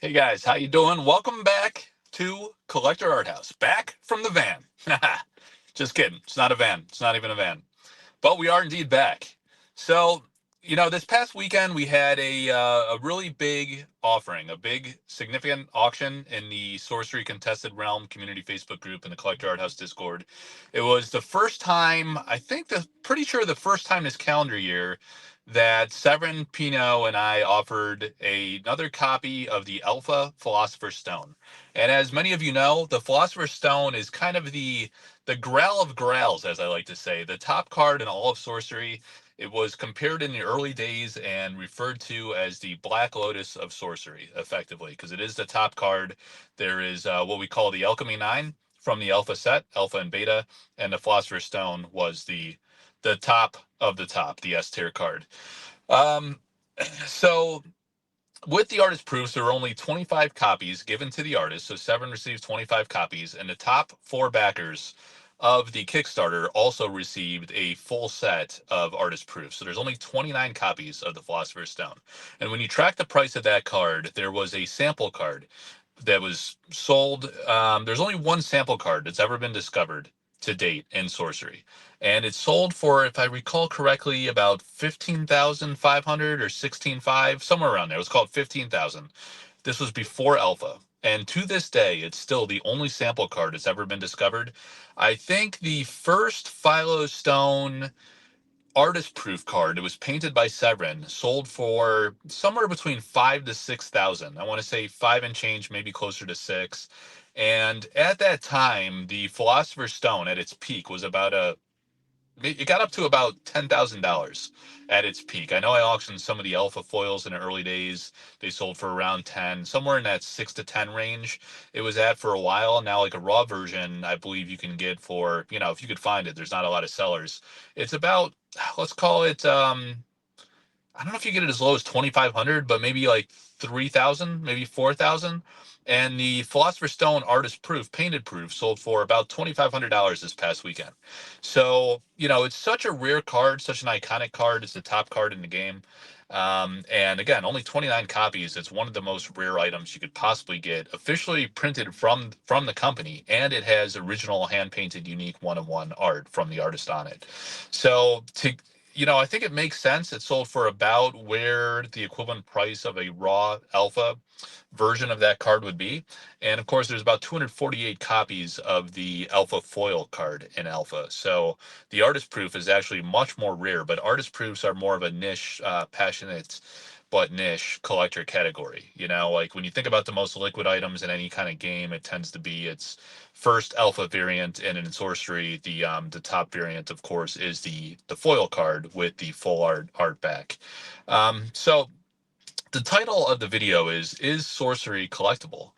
Hey guys, how you doing? Welcome back to Collector Art House. Back from the van. Just kidding. It's not a van. It's not even a van. But we are indeed back. So, this past weekend we had a really big offering, a big significant auction in the Sorcery Contested Realm community Facebook group in the Collector Art House Discord. It was the first time, I think pretty sure the first time this calendar year that Severin Pino and I offered another copy of the Alpha Philosopher Stone. And as many of you know, the Philosopher's Stone is kind of the Grail of Grails, as I like to say, the top card in all of Sorcery. It was compared in the early days and referred to as the Black Lotus of Sorcery, effectively, because it is the top card. There is what we call the Alchemy 9 from the Alpha set, Alpha and Beta, and the Philosopher's Stone was the top of the top, the S tier card. Um, so with the artist proofs, there were only 25 copies given to the artist. So Severin receives 25 copies, and the top four backers of the Kickstarter also received a full set of artist proofs. So there's only 29 copies of the Philosopher's Stone. And when you track the price of that card, there was a sample card that was sold. There's only one sample card that's ever been discovered to date in Sorcery, and it sold for, if I recall correctly, about 15,500 or 16,500, somewhere around there. It was called 15,000. This was before Alpha, and to this day, it's still the only sample card that's ever been discovered. I think the first Philo Stone artist proof card. It was painted by Severin, sold for somewhere between 5 to 6,000. I want to say five and change, maybe closer to six. And at that time, the Philosopher's Stone at its peak was about it got up to about $10,000 at its peak. I know I auctioned some of the alpha foils in the early days. They sold for around 10, somewhere in that 6 to 10 range. It was at for a while. Now, like a raw version, I believe you can get for, if you could find it, there's not a lot of sellers. It's about, let's call it, I don't know if you get it as low as 2,500, but maybe like 3,000, maybe 4,000. And the Philosopher's Stone artist proof, painted proof, sold for about $2,500 this past weekend. So, it's such a rare card, such an iconic card. It's the top card in the game. And again, only 29 copies. It's one of the most rare items you could possibly get, officially printed from the company, and it has original hand painted, unique one-of-one art from the artist on it. So I think it makes sense. It sold for about where the equivalent price of a raw alpha version of that card would be. And of course, there's about 248 copies of the alpha foil card in alpha. So the artist proof is actually much more rare, but artist proofs are more of a niche, passionate but niche collector category. Like when you think about the most liquid items in any kind of game, it tends to be its first alpha variant, and in sorcery, the top variant, of course, is the foil card with the full art back. So the title of the video is Sorcery Collectible?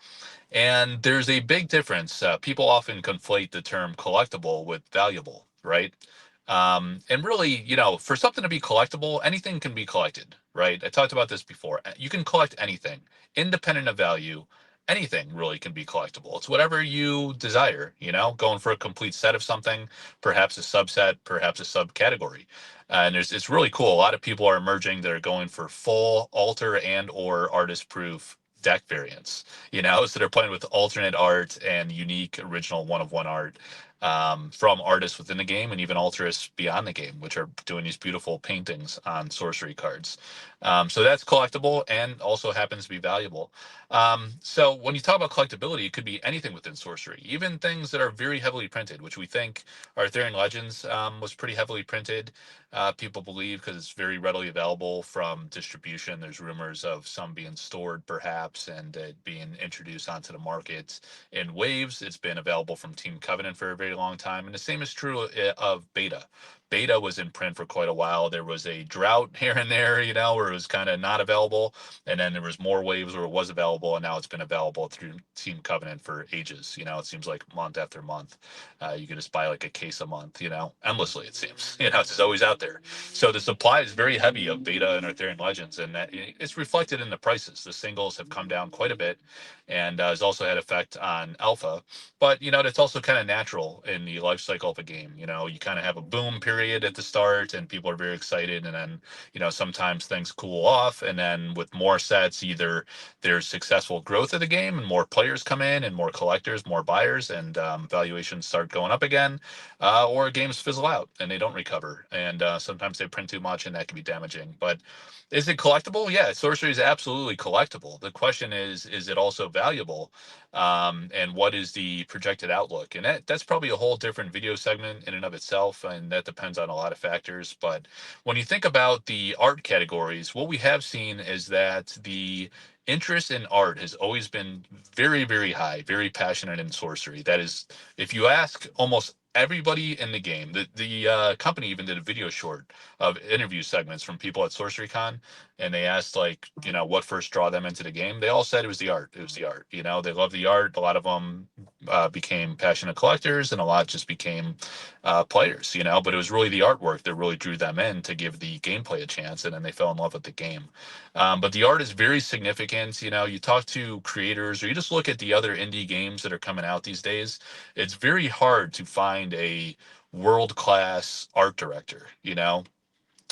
And there's a big difference. People often conflate the term collectible with valuable, right? And really, for something to be collectible, anything can be collected, right? I talked about this before. You can collect anything, independent of value. Anything really can be collectible. It's whatever you desire, going for a complete set of something, perhaps a subset, perhaps a subcategory. And it's really cool. A lot of people are emerging that are going for full alter and or artist proof deck variants, so they're playing with alternate art and unique original one-of-one art from artists within the game and even altruists beyond the game, which are doing these beautiful paintings on sorcery cards. So that's collectible and also happens to be valuable. So when you talk about collectability, it could be anything within sorcery, even things that are very heavily printed, which we think Arthurian Legends was pretty heavily printed. People believe because it's very readily available from distribution. There's rumors of some being stored perhaps and it being introduced onto the market in waves. It's been available from Team Covenant for a very long time. And the same is true of Beta. Beta was in print for quite a while. There was a drought here and there, where it was kind of not available. And then there was more waves where it was available. And now it's been available through Team Covenant for ages. It seems like month after month. You can just buy like a case a month, endlessly, it seems. It's just always out there. So the supply is very heavy of Beta and Arthurian Legends. And that it's reflected in the prices. The singles have come down quite a bit and has also had effect on Alpha. But, that's also kind of natural in the life cycle of a game. You kind of have a boom period period at the start, and people are very excited, and then sometimes things cool off, and then with more sets, either there's successful growth of the game and more players come in and more collectors, more buyers, and valuations start going up again, or games fizzle out and they don't recover, and sometimes they print too much and that can be damaging. But is it collectible? Yeah, sorcery is absolutely collectible. The question is it also valuable? And what is the projected outlook? And that's probably a whole different video segment in and of itself, and that depends on a lot of factors. But when you think about the art categories, what we have seen is that the interest in art has always been very, very high, very passionate in sorcery. That is, if you ask almost everybody in the game, the company even did a video short of interview segments from people at SorceryCon, and they asked, like, what first draw them into the game. They all said it was the art. It was the art. They love the art. A lot of them became passionate collectors, and a lot just became players. But it was really the artwork that really drew them in to give the gameplay a chance, and then they fell in love with the game. But the art is very significant. You talk to creators, or you just look at the other indie games that are coming out these days. It's very hard to find a world-class art director,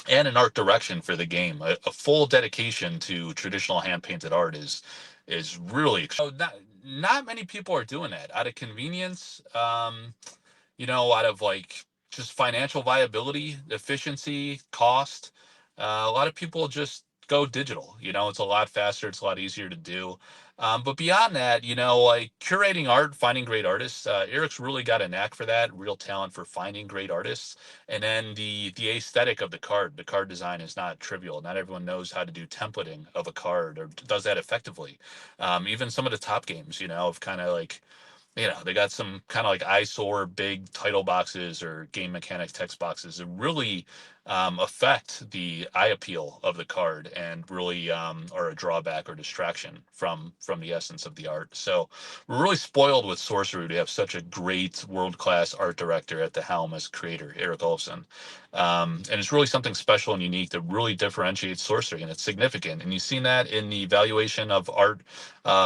and an art direction for the game. A full dedication to traditional hand-painted art is really not many people are doing that out of convenience. Out of like just financial viability, efficiency, cost. A lot of people just go digital. It's a lot faster, it's a lot easier to do. But beyond that, like curating art, finding great artists. Eric's really got a knack for that, real talent for finding great artists. And then the aesthetic of the card design is not trivial. Not everyone knows how to do templating of a card or does that effectively. Even some of the top games, have kind of like they got some kind of like eyesore big title boxes or game mechanics text boxes that really affect the eye appeal of the card and really are a drawback or distraction from the essence of the art. So we're really spoiled with Sorcery to have such a great world-class art director at the helm as creator, Eric Olofsson. And it's really something special and unique that really differentiates Sorcery, and it's significant. And you've seen that in the valuation of art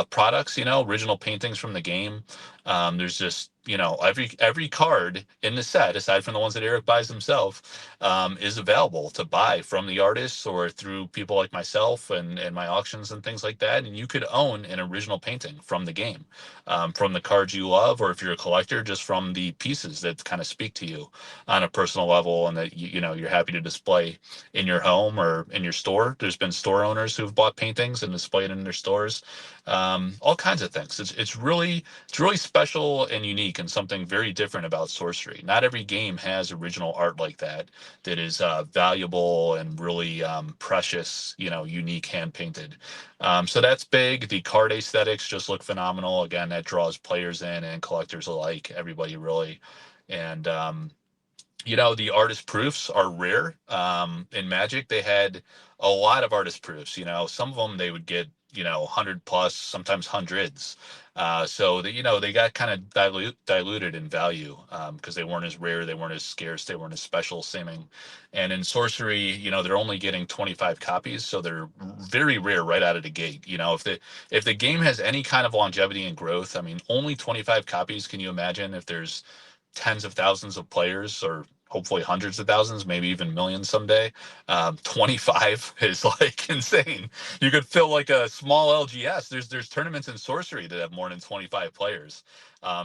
products, original paintings from the game. There's just every card in the set, aside from the ones that Eric buys himself, is available to buy from the artists or through people like myself and my auctions and things like that. And you could own an original painting from the game, from the cards you love, or if you're a collector, just from the pieces that kind of speak to you on a personal level and that you're happy to display in your home or in your store. There's been store owners who've bought paintings and displayed it in their stores. All kinds of things. It's really special and unique and something very different about Sorcery. Not every game has original art like that is valuable and really precious, unique, hand painted. So that's big. The card aesthetics just look phenomenal. Again, that draws players in and collectors alike, everybody really. And the artist proofs are rare. In Magic, they had a lot of artist proofs. Some of them they would get 100 plus, sometimes hundreds. So that they got kind of diluted in value because they weren't as rare, they weren't as scarce, they weren't as special seeming. And in Sorcery, they're only getting 25 copies, so they're very rare right out of the gate. If the game has any kind of longevity and growth, I mean, only 25 copies. Can you imagine if there's tens of thousands of players, or hopefully hundreds of thousands, maybe even millions someday? 25 is like insane. You could fill like a small LGS. There's tournaments in Sorcery that have more than 25 players.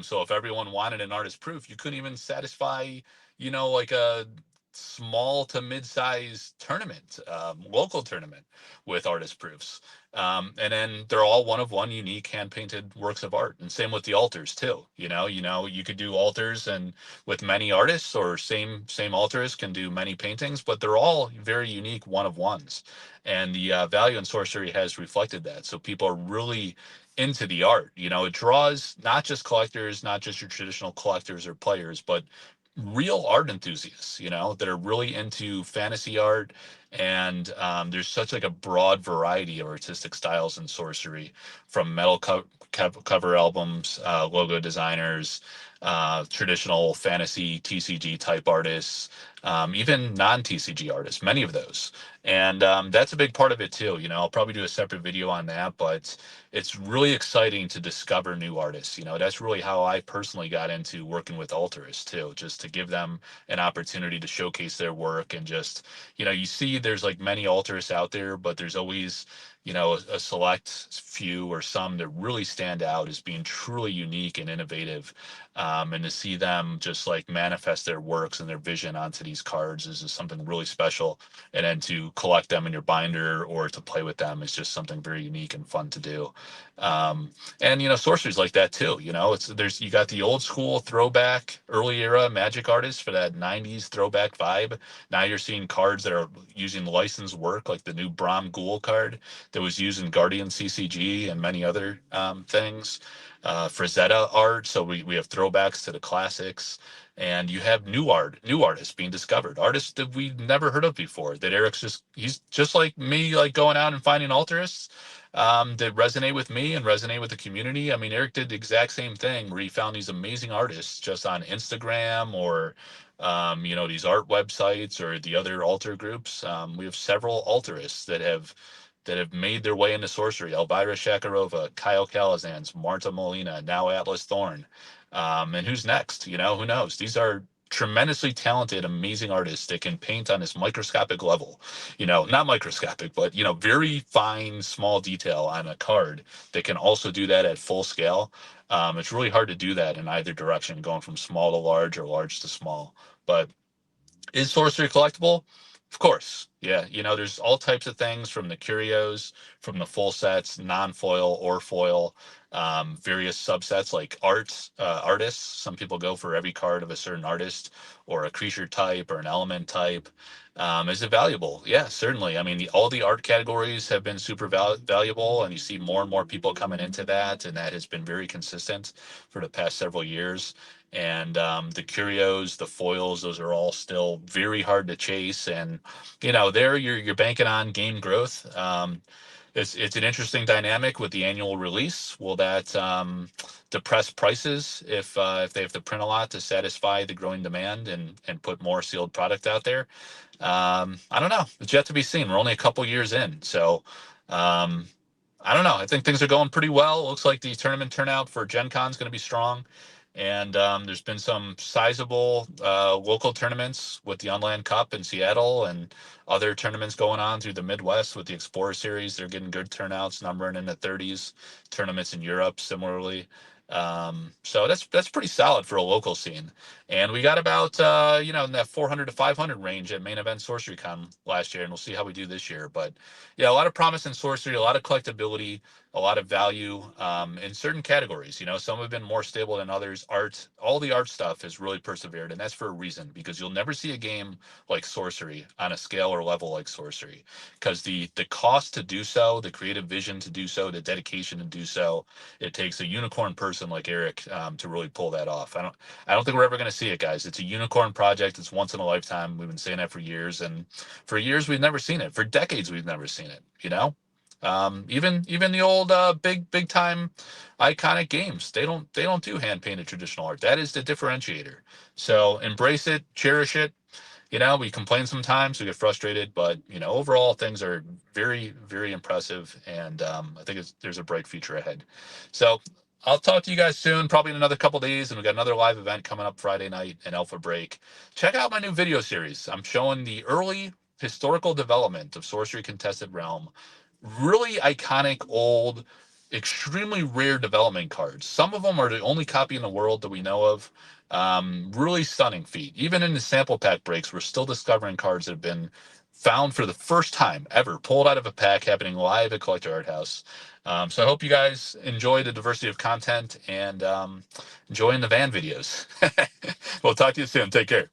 So if everyone wanted an artist proof, you couldn't even satisfy, like a small to mid-size tournament, local tournament with artist proofs. And then they're all one of one unique hand painted works of art. And same with the altars too. You could do altars and with many artists, or same altars can do many paintings, but they're all very unique one of ones. And the value in Sorcery has reflected that. So people are really into the art. It draws not just collectors, not just your traditional collectors or players, but real art enthusiasts, that are really into fantasy art And there's such like a broad variety of artistic styles in Sorcery, from metal cover albums, logo designers, traditional fantasy TCG type artists, even non TCG artists, many of those. And that's a big part of it too. You know, I'll probably do a separate video on that, but it's really exciting to discover new artists. You know, that's really how I personally got into working with altarists too, just to give them an opportunity to showcase their work. And just, you know, you see there's like many altarists out there, but there's always, you know, a select few or some that really stand out as being truly unique and innovative. And to see them just like manifest their works and their vision onto these cards is just something really special. And then to collect them in your binder or to play with them is just something very unique and fun to do. And you know, sorcery's like that too. You know, it's there's you got the old school throwback early era magic artists for that 90s throwback vibe. Now you're seeing cards that are using licensed work, like the new Brahm Ghoul card that was used in Guardian CCG and many other things. Frazetta art, so we have throwbacks to the classics, and you have new artists being discovered, artists that we've never heard of before. That Eric's just he's just like me, like going out and finding altarists that resonate with me and resonate with the community. I mean, Eric did the exact same thing where he found these amazing artists just on Instagram or you know, these art websites or the other altar groups. We have several altarists that have made their way into sorcery. Elvira Shakarova, Kyle Calazans, Marta Molina, now Atlas Thorn. And who's next? You know, who knows? These are tremendously talented, amazing artists that can paint on this microscopic level. You know, not microscopic, but, you know, very fine, small detail on a card that can also do that at full scale. It's really hard to do that in either direction, going from small to large or large to small. But is sorcery collectible? Of course. Yeah, you know, there's all types of things from the curios, from the full sets, non-foil or foil, various subsets like artists. Some people go for every card of a certain artist or a creature type or an element type. Is it valuable? Yeah, certainly. I mean, all the art categories have been super valuable, and you see more and more people coming into that, and that has been very consistent for the past several years. And the curios, the foils, those are all still very hard to chase. And you know, there you're banking on game growth. It's an interesting dynamic with the annual release. Will that depress prices if they have to print a lot to satisfy the growing demand and put more sealed product out there? I don't know. It's yet to be seen. We're only a couple years in, so um, I don't know. I think things are going pretty well. It looks like the tournament turnout for Gen Con is going to be strong. And there's been some sizable local tournaments with the Unland Cup in Seattle and other tournaments going on through the Midwest with the Explorer Series. They're getting good turnouts, numbering in the 30s. Tournaments in Europe, similarly. So that's pretty solid for a local scene. And we got about you know, in that 400 to 500 range at Main Event Sorcery Con last year, and we'll see how we do this year. But yeah, a lot of promise in sorcery, a lot of collectability, a lot of value in certain categories. You know, some have been more stable than others. Art, all the art stuff has really persevered, and that's for a reason, because you'll never see a game like Sorcery on a scale or level like Sorcery, because the cost to do so, the creative vision to do so, the dedication to do so, it takes a unicorn person like Eric to really pull that off. I don't think we're ever going to see it, guys. It's a unicorn project. It's once in a lifetime. We've been saying that for years, and for years we've never seen it. For decades we've never seen it. You know. Even the old big time iconic games, they don't do hand painted traditional art. That is the differentiator. So embrace it, cherish it. You know, we complain sometimes, we get frustrated, but you know, overall things are very impressive, and I think there's a bright future ahead. So I'll talk to you guys soon, probably in another couple days, and we got another live event coming up Friday night in Alpha Break. Check out my new video series. I'm showing the early historical development of Sorcery Contested Realm. Really iconic, old, extremely rare development cards. Some of them are the only copy in the world that we know of. Really stunning feat. Even in the sample pack breaks, we're still discovering cards that have been found for the first time ever, pulled out of a pack, happening live at Collector Art House. So I hope you guys enjoy the diversity of content and enjoying the van videos. We'll talk to you soon. Take care.